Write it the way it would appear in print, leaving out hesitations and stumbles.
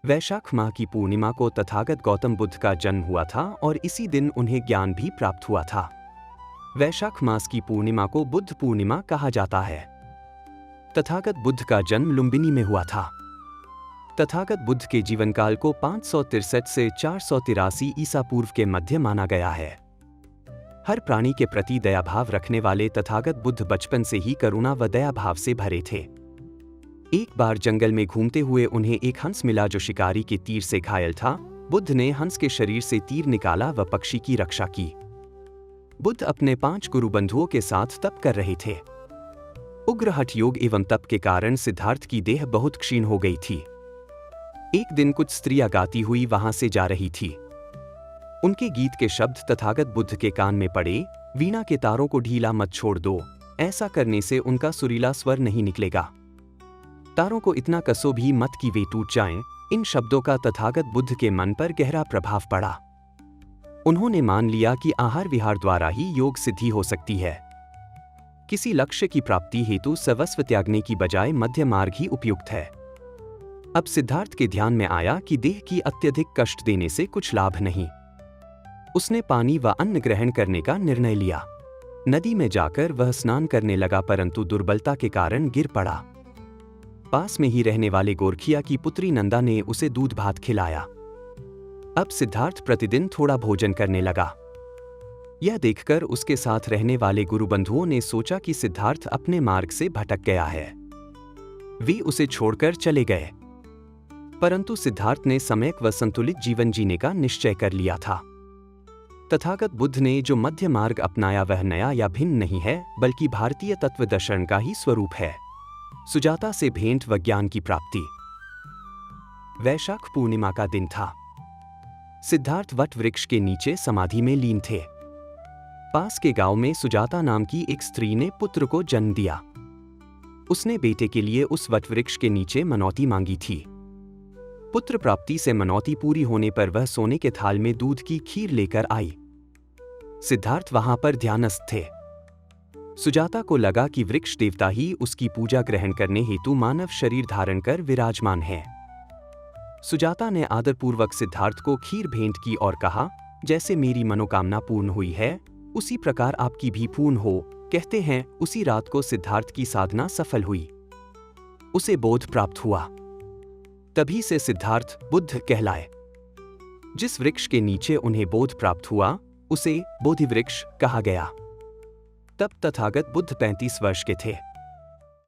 वैशाख माह की पूर्णिमा को तथागत गौतम बुद्ध का जन्म हुआ था और इसी दिन उन्हें ज्ञान भी प्राप्त हुआ था। वैशाख मास की पूर्णिमा को बुद्ध पूर्णिमा कहा जाता है। तथागत बुद्ध का जन्म लुम्बिनी में हुआ था। तथागत बुद्ध के जीवनकाल को 563 से 483 ईसा पूर्व के मध्य माना गया है। हर प्राणी के प्रति दयाभाव रखने वाले तथागत बुद्ध बचपन से ही करुणा व दयाभाव से भरे थे। एक बार जंगल में घूमते हुए उन्हें एक हंस मिला जो शिकारी के तीर से घायल था। बुद्ध ने हंस के शरीर से तीर निकाला व पक्षी की रक्षा की। बुद्ध अपने 5 गुरु बंधुओं के साथ तप कर रहे थे। उग्र हठ योग एवं तप के कारण सिद्धार्थ की देह बहुत क्षीण हो गई थी। एक दिन कुछ स्त्रियां गाती हुई वहां से जा रही थी। उनके गीत के शब्द तथागत बुद्ध के कान में पड़े। वीणा के तारों को ढीला मत छोड़ दो, ऐसा करने से उनका सुरीला स्वर नहीं निकलेगा। तारों को इतना कसो भी मत कि वे टूट जाएं। इन शब्दों का तथागत बुद्ध के मन पर गहरा प्रभाव पड़ा। उन्होंने मान लिया कि आहार विहार द्वारा ही योग सिद्धि हो सकती है। किसी लक्ष्य की प्राप्ति हेतु सर्वस्व त्यागने की बजाय मध्य मार्ग ही उपयुक्त है। अब सिद्धार्थ के ध्यान में आया कि देह की अत्यधिक कष्ट देने से कुछ लाभ नहीं। उसने पानी व अन्न ग्रहण करने का निर्णय लिया। नदी में जाकर वह स्नान करने लगा, परंतु दुर्बलता के कारण गिर पड़ा। पास में ही रहने वाले गोरखिया की पुत्री नंदा ने उसे दूध भात खिलाया। अब सिद्धार्थ प्रतिदिन थोड़ा भोजन करने लगा। यह देखकर उसके साथ रहने वाले गुरुबंधुओं ने सोचा कि सिद्धार्थ अपने मार्ग से भटक गया है। वे उसे छोड़कर चले गए। परंतु सिद्धार्थ ने सम्यक व संतुलित जीवन जीने का निश्चय कर लिया था। तथागत बुद्ध ने जो मध्य मार्ग अपनाया वह नया या भिन्न नहीं है, बल्कि भारतीय तत्व दर्शन का ही स्वरूप है। सुजाता से भेंट व ज्ञान की प्राप्ति। वैशाख पूर्णिमा का दिन था। सिद्धार्थ वट वृक्ष के नीचे समाधि में लीन थे। पास के गांव में सुजाता नाम की एक स्त्री ने पुत्र को जन्म दिया। उसने बेटे के लिए उस वट वृक्ष के नीचे मनौती मांगी थी। पुत्र प्राप्ति से मनौती पूरी होने पर वह सोने के थाल में दूध की खीर लेकर आई। सिद्धार्थ वहां पर ध्यानस्थ थे। सुजाता को लगा कि वृक्ष देवता ही उसकी पूजा ग्रहण करने हेतु मानव शरीर धारण कर विराजमान है। सुजाता ने आदरपूर्वक सिद्धार्थ को खीर भेंट की और कहा, जैसे मेरी मनोकामना पूर्ण हुई है उसी प्रकार आपकी भी पूर्ण हो। कहते हैं उसी रात को सिद्धार्थ की साधना सफल हुई। उसे बोध प्राप्त हुआ। तभी से सिद्धार्थ बुद्ध कहलाए। जिस वृक्ष के नीचे उन्हें बोध प्राप्त हुआ उसे बोधि वृक्ष कहा गया। तब तथागत बुद्ध 35 वर्ष के थे।